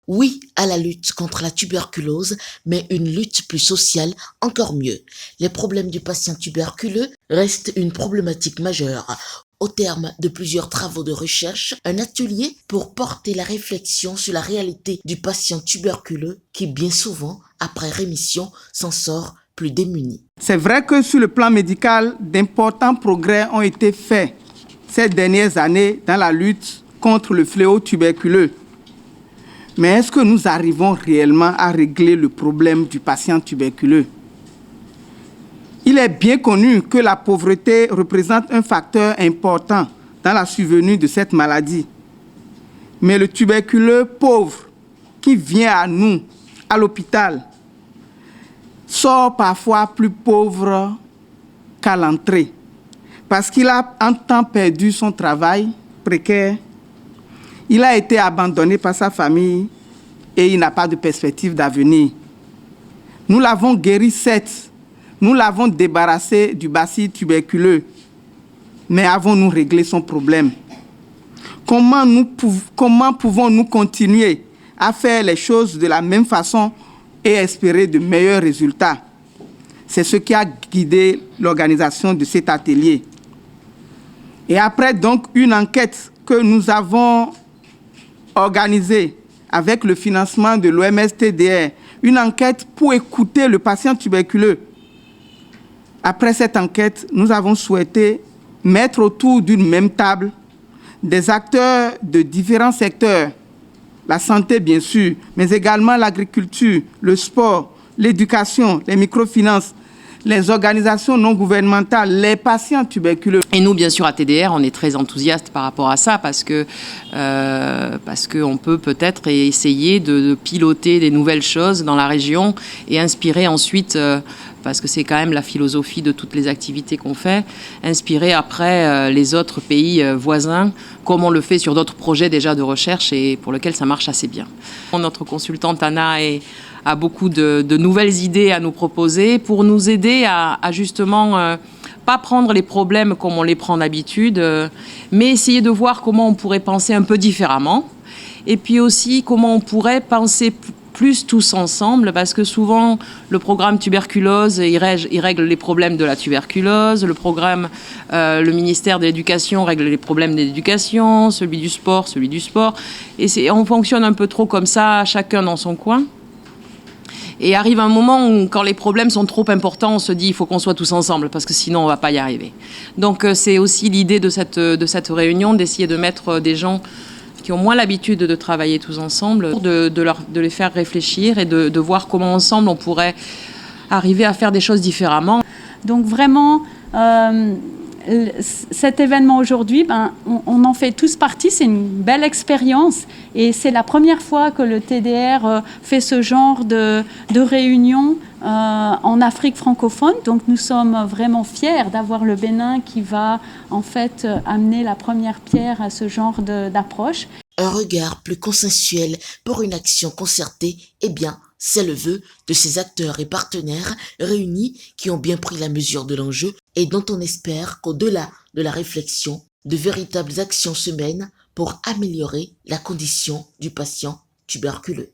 Oui à la lutte contre la tuberculose, mais une lutte plus sociale, encore mieux. Les problèmes du patient tuberculeux restent une problématique majeure. Au terme de plusieurs travaux de recherche, un atelier pour porter la réflexion sur la réalité du patient tuberculeux qui, bien souvent, après rémission, s'en sort plus démuni. C'est vrai que sur le plan médical, d'importants progrès ont été faits ces dernières années dans la lutte contre le fléau tuberculeux. Mais est-ce que nous arrivons réellement à régler le problème du patient tuberculeux? Il est bien connu que la pauvreté représente un facteur important dans la survenue de cette maladie. Mais le tuberculeux pauvre qui vient à nous, à l'hôpital, sort parfois plus pauvre qu'à l'entrée parce qu'il a en temps perdu son travail précaire, il a été abandonné par sa famille et il n'a pas de perspective d'avenir. Nous l'avons guéri, certes, nous l'avons débarrassé du bacille tuberculeux, mais avons-nous réglé son problème? Comment pouvons-nous continuer à faire les choses de la même façon et espérer de meilleurs résultats? C'est ce qui a guidé l'organisation de cet atelier. Et après donc une enquête que nous avons organisée avec le financement de l'OMS-TDR, une enquête pour écouter le patient tuberculeux. Après cette enquête, nous avons souhaité mettre autour d'une même table des acteurs de différents secteurs, la santé bien sûr, mais également l'agriculture, le sport, l'éducation, les microfinances, les organisations non gouvernementales, les patients tuberculeux. Et nous, bien sûr, à TDR, on est très enthousiastes par rapport à ça parce qu'on peut peut-être essayer de piloter des nouvelles choses dans la région et inspirer ensuite, parce que c'est quand même la philosophie de toutes les activités qu'on fait, inspirer après les autres pays voisins, comme on le fait sur d'autres projets déjà de recherche et pour lesquels ça marche assez bien. Notre consultante Anna a beaucoup de nouvelles idées à nous proposer pour nous aider à justement pas prendre les problèmes comme on les prend d'habitude, mais essayer de voir comment on pourrait penser un peu différemment et puis aussi comment on pourrait penser plus tous ensemble, parce que souvent le programme tuberculose, il règle les problèmes de la tuberculose, le ministère de l'Éducation règle les problèmes de l'éducation, celui du sport, et on fonctionne un peu trop comme ça, chacun dans son coin. Et arrive un moment où, quand les problèmes sont trop importants, on se dit il faut qu'on soit tous ensemble parce que sinon on ne va pas y arriver. Donc c'est aussi l'idée de cette réunion, d'essayer de mettre des gens qui ont moins l'habitude de travailler tous ensemble, de les faire réfléchir et de voir comment ensemble on pourrait arriver à faire des choses différemment. Donc vraiment, cet événement aujourd'hui, on en fait tous partie, c'est une belle expérience et c'est la première fois que le TDR fait ce genre de réunion en Afrique francophone. Donc nous sommes vraiment fiers d'avoir le Bénin qui va en fait amener la première pierre à ce genre d'approche. Un regard plus consensuel pour une action concertée, eh bien, c'est le vœu de ces acteurs et partenaires réunis qui ont bien pris la mesure de l'enjeu et dont on espère qu'au-delà de la réflexion, de véritables actions se mènent pour améliorer la condition du patient tuberculeux.